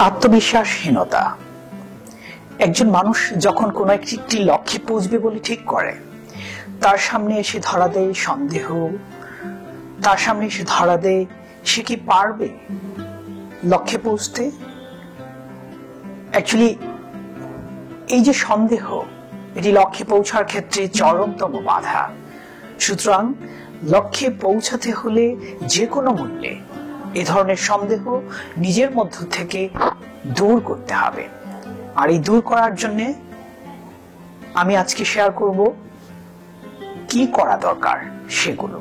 আত্মবিশ্বাসহীনতা। একজন মানুষ যখন কোনো একটি লক্ষ্যে পৌঁছবে বলে ঠিক করে, তার সামনে এসে ধরা দেয় সন্দেহ, তার সামনে এসে ধরা দেয় সে কি পারবে লক্ষ্যে পৌঁছতে। অ্যাকচুয়ালি এই যে সন্দেহ, এটি লক্ষ্যে পৌঁছার ক্ষেত্রে চরমতম বাধা। সুতরাং লক্ষ্যে পৌঁছাতে হলে যে কোনো মূল্যে এ ধরনের সন্দেহ নিজের মধ্য থেকে দূর করতে হবে। আর এই দূর করার জন্য আমি আজকে শেয়ার করব কি করা দরকার সেগুলো।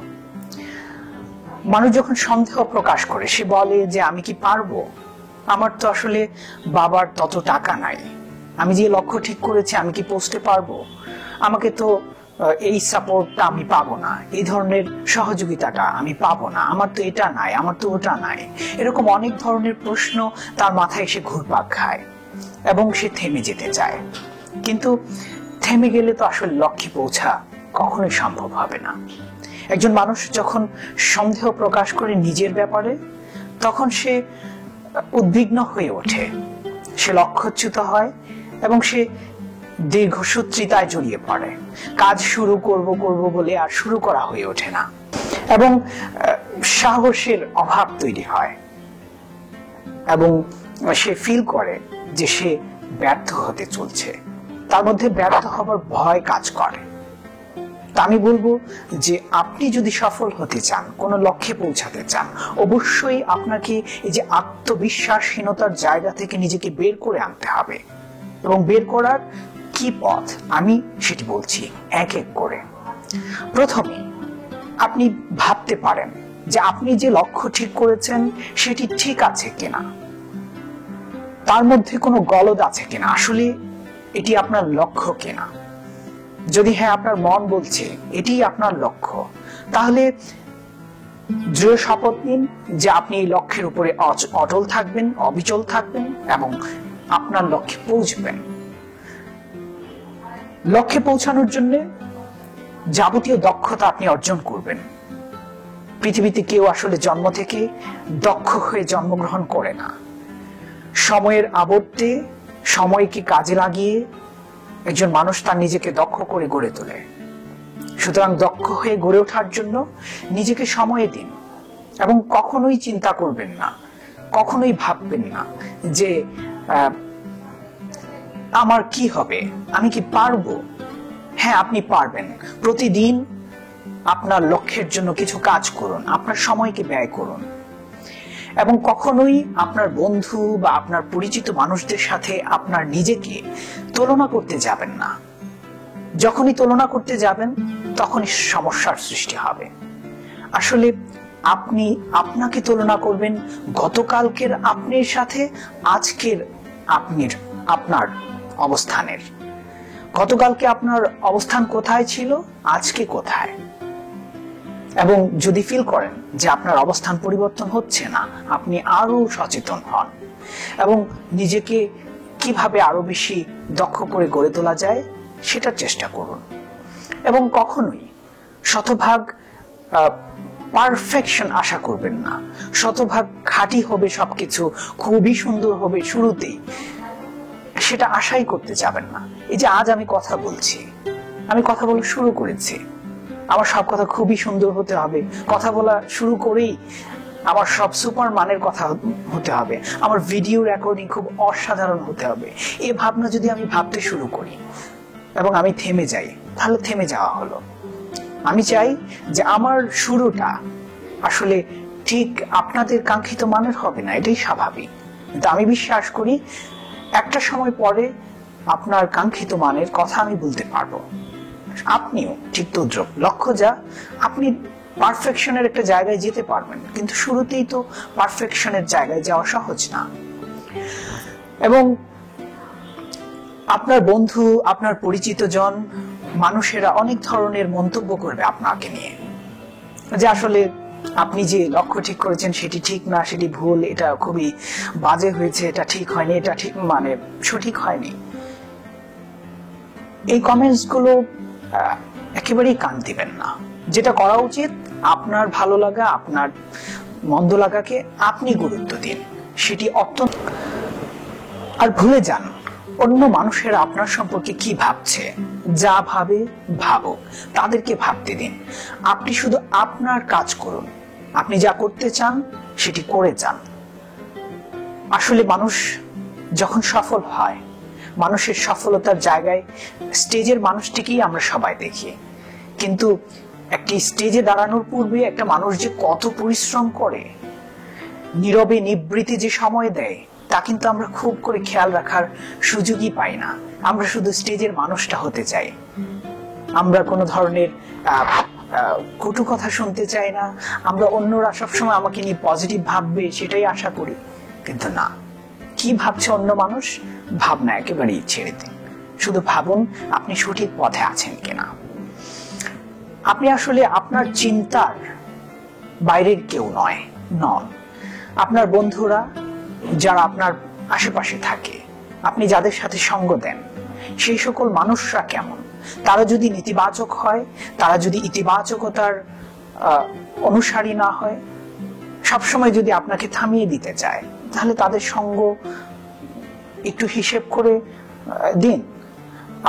মানুষ যখন সন্দেহ প্রকাশ করে, সে বলে যে আমি কি পারবো, আমার তো আসলে বাবার তত টাকা নাই, আমি যে লক্ষ্য ঠিক করেছি আমি কি পৌঁছতে পারবো, আমাকে তো এই সাপোর্টটা আমি পাবো না, এই ধরনের সহযোগিতাটা আমি পাবো না, আমার তো এটা নাই, আমার তো ওটা নাই। এরকম অনেক ধরনের প্রশ্ন তার মাথায় এসে ঘুরপাক খায় এবং সে থেমে যেতে চায়। কিন্তু থেমে গেলে তো আসলে লক্ষ্যে পৌঁছা কখনোই সম্ভব হবে না। একজন মানুষ যখন সন্দেহ প্রকাশ করে নিজের ব্যাপারে, তখন সে উদ্বিগ্ন হয়ে ওঠে, সে লক্ষ্যচ্যুত হয় এবং সে দীর্ঘসূত্রিতায় জড়িয়ে পড়ে। কাজ শুরু করব বলে আর শুরু করা হয়ে ওঠে না এবং সাহসের অভাব তৈরি হয় এবং সে ফিল করে যে সে ব্যর্থ হতে চলছে, তার মধ্যে ব্যর্থ হবার ভয় কাজ করে। তা আমি বলবো যে আপনি যদি সফল হতে চান, কোনো লক্ষ্যে পৌঁছাতে চান, অবশ্যই আপনাকে এই যে আত্মবিশ্বাসহীনতার জায়গা থেকে নিজেকে বের করে আনতে হবে। এবং বের করার কি পথ আমি সেটি বলছি এক এক করে। প্রথমে আপনি ভাবতে পারেন যে আপনি যে লক্ষ্য ঠিক করেছেন সেটি ঠিক আছে কিনা, তার মধ্যে কোনো গলদ আছে কিনা, আসলে এটি আপনার লক্ষ্য কিনা। যদি হ্যাঁ, আপনার মন বলছে এটি আপনার লক্ষ্য, তাহলে দৃঢ় শপথ নিন যে আপনি এই লক্ষ্যের উপরে অটল থাকবেন, অবিচল থাকবেন এবং আপনার লক্ষ্যে পৌঁছবেন। লক্ষ্যে পৌঁছানোর জন্য যাবতীয় দক্ষতা আপনি অর্জন করবেন। পৃথিবীতে কেউ আসলে জন্ম থেকে দক্ষ হয়ে জন্মগ্রহণ করে না। সময়ের আবর্তে সময়কে কাজে লাগিয়ে একজন মানুষ তার নিজেকে দক্ষ করে গড়ে তোলে। সুতরাং দক্ষ হয়ে গড়ে ওঠার জন্য নিজেকে সময় দিন এবং কখনোই চিন্তা করবেন না, কখনোই ভাববেন না যে আমার কি হবে, আমি কি পারবো। হ্যাঁ, আপনি পারবেন। প্রতিদিন আপনার লক্ষ্যের জন্য কিছু কাজ করুন, আপনার সময়কে ব্যয় করুন এবং কখনোই আপনার বন্ধু বা আপনার পরিচিত মানুষদের সাথে আপনার নিজেকে তুলনা করতে যাবেন না। যখনই তুলনা করতে যাবেন তখনই সমস্যার সৃষ্টি হবে। আসলে আপনি আপনাকে তুলনা করবেন গতকালকের আপনার সাথে আজকের আপনার অবস্থানের। গতকালকে আপনার অবস্থান কোথায় ছিল, আজকে কোথায়। এবং যদি ফিল করেন যে আপনার অবস্থান পরিবর্তন হচ্ছে না, আপনি আরো সচেতন হন এবং নিজেকে কিভাবে আরো বেশি দক্ষ করে গড়ে তোলা যায় সেটার চেষ্টা করুন। এবং কখনোই শতভাগ পারফেকশন আশা করবেন না, শতভাগ খাঁটি হবে সবকিছু, খুবই সুন্দর হবে শুরুতেই, সেটা আশাই করতে যাবেন না। এই যে আজ আমি কথা বলছি, আমি কথা বলা শুরু করেছি, আমার সব কথা খুবই সুন্দর হতে হবে, কথা বলা শুরু করেই আমার সব সুপার মানের কথা হতে হবে, আমার ভিডিও রেকর্ডিং খুব অসাধারণ হতে হবে, এই ভাবনা যদি আমি ভাবতে শুরু করি এবং আমি থেমে যাই, তাহলে থেমে যাওয়া হলো। আমি চাই যে আমার শুরুটা আসলে ঠিক আপনাদের কাঙ্ক্ষিত মানের হবে না, এটাই স্বাভাবিক। কিন্তু আমি বিশ্বাস করি একটা সময় পরে আপনার কাঙ্ক্ষিত মানের কথা আমি বলতে পারবো। আপনিও ঠিক তদ্রুপ। লক্ষ্য যা, আপনি পারফেকশনের একটা জায়গায় যেতে পারবেন, কিন্তু শুরুতেই তো পারফেকশনের জায়গায় যাওয়া সহজ না। এবং আপনার বন্ধু, আপনার পরিচিত জন, মানুষেরা অনেক ধরনের মন্তব্য করবে আপনাকে নিয়ে, যে আসলে আপনি যে লক্ষ্য ঠিক করেছেন সেটি ঠিক না, সেটি ভুল, এটা খুবই বাজে হয়েছে, এটা ঠিক হয়নি, এটা ঠিক মানে সঠিক হয়নি। এই কমেন্টস গুলো একেবারেই কান দিবেন না। যেটা করা উচিত, আপনার ভালো লাগা, আপনার মন্দ লাগাকে আপনি গুরুত্ব দিন। সেটি অত্যন্ত আর ভুলে যান অন্য মানুষেরা আপনার সম্পর্কে কি ভাবছে। যা ভাবে ভাবুক, তাদেরকে ভাবতে দিন। আপনি শুধু আপনার কাজ করুন, আপনি যা করতে চান সেটি করে যান। আসলে মানুষ যখন সফল হয়, মানুষের সফলতার জায়গায় স্টেজের মানুষটিকেই আমরা সবাই দেখি, কিন্তু একটি স্টেজে দাঁড়ানোর পূর্বে একটা মানুষ যে কত পরিশ্রম করে, নীরবে নিবৃত্তি যে সময় দেয়, তা কিন্তু আমরা খুব করে খেয়াল রাখার সুযোগই পাই না। আমরা শুধু স্টেজের মানুষটা হতে চাই। আমরা কোনো ধরনের কটু কথা শুনতে চাই না। আমরা অন্যরা সবসময় আমাকে নিয়ে পজিটিভ ভাববে সেটাই আশা করি, কিন্তু না, কি ভাবছে অন্য মানুষ ভাবনা একেবারেই ছেড়ে দিন। শুধু ভাবুন আপনি সঠিক পথে আছেন কিনা। আপনি আসলে আপনার চিন্তার বাইরের কেউ নন। আপনার বন্ধুরা যারা আপনার আশেপাশে থাকে, আপনি যাদের সাথে সঙ্গ দেন, সেই সকল মানুষরা কেমন, তারা যদি নেতিবাচক হয়, তারা যদি ইতিবাচকতার অনুসারী না হয়, সবসময় যদি আপনাকে থামিয়ে দিতে চায়, তাহলে তাদের সঙ্গ একটু হিসেব করে দিন।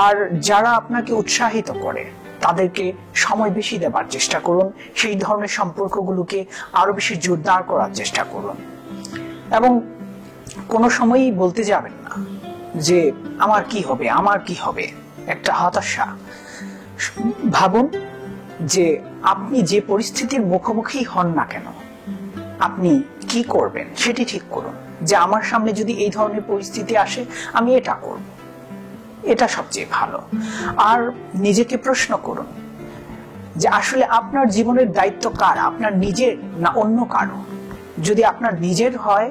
আর যারা আপনাকে উৎসাহিত করে, তাদেরকে সময় বেশি দেবার চেষ্টা করুন। সেই ধরনের সম্পর্কগুলোকে আরো বেশি জোরদার করার চেষ্টা করুন। এবং কোনো সময়ই বলতে যাবেন না যে আমার কি হবে, একটা হতাশা। ভাবুন যে আপনি যে পরিস্থিতির মুখোমুখি হন না কেন, আপনি কি করবেন সেটি ঠিক করুন। যে আমার সামনে যদি এই ধরনের পরিস্থিতি আসে, আমি এটা করব, এটা সবচেয়ে ভালো। আর নিজেকে প্রশ্ন করুন যে আসলে আপনার জীবনের দায়িত্ব কার, আপনার নিজের না অন্য কারো। যদি আপনার নিজের হয়,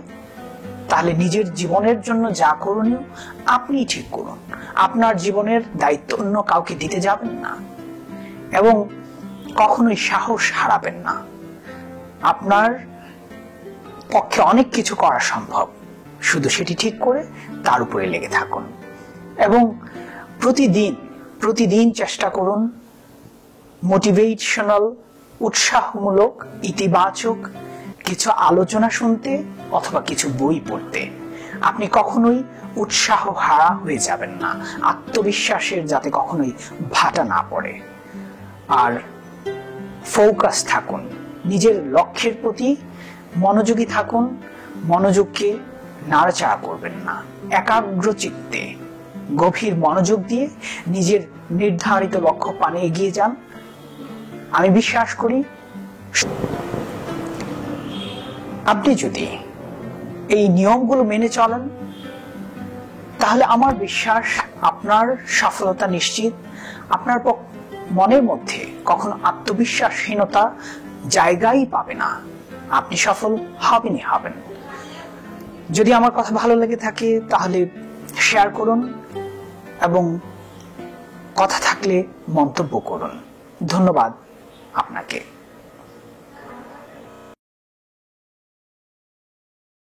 তাহলে নিজের জীবনের জন্য যা করণীয় আপনি ঠিক করুন। আপনার জীবনের দায়িত্ব অন্য কাউকে দিতে যাবেন না, এবং কখনোই সাহস হারাবেন না। আপনার পক্ষে অনেক কিছু করা সম্ভব, শুধু সেটি ঠিক করে তার উপরে লেগে থাকুন। এবং প্রতিদিন চেষ্টা করুন মোটিভেশনাল, উৎসাহমূলক, ইতিবাচক কিছু আলোচনা শুনতে অথবা কিছু বই পড়তে। আপনি কখনোই উৎসাহ হারা হয়ে যাবেন না, আত্মবিশ্বাসের যাতে কখনোই ভাটা না পড়ে। আর ফোকাস থাকুন, নিজের লক্ষ্যের প্রতি মনোযোগী থাকুন, মনোযোগকে নাড়াচাড়া করবেন না। একাগ্র চিত্তে গভীর মনোযোগ দিয়ে নিজের নির্ধারিত লক্ষ্য পানে এগিয়ে যান। আমি বিশ্বাস করি আপনি যদি এই নিয়মগুলো মেনে চলেন, তাহলে আমার বিশ্বাস আপনার সফলতা নিশ্চিত। আপনার মনের মধ্যে কখনো আত্মবিশ্বাসহীনতা জায়গাই পাবে না। আপনি সফল হবেন। যদি আমার কথা ভালো লেগে থাকে তাহলে শেয়ার করুন, এবং কথা থাকলে মন্তব্য করুন। ধন্যবাদ আপনাকে।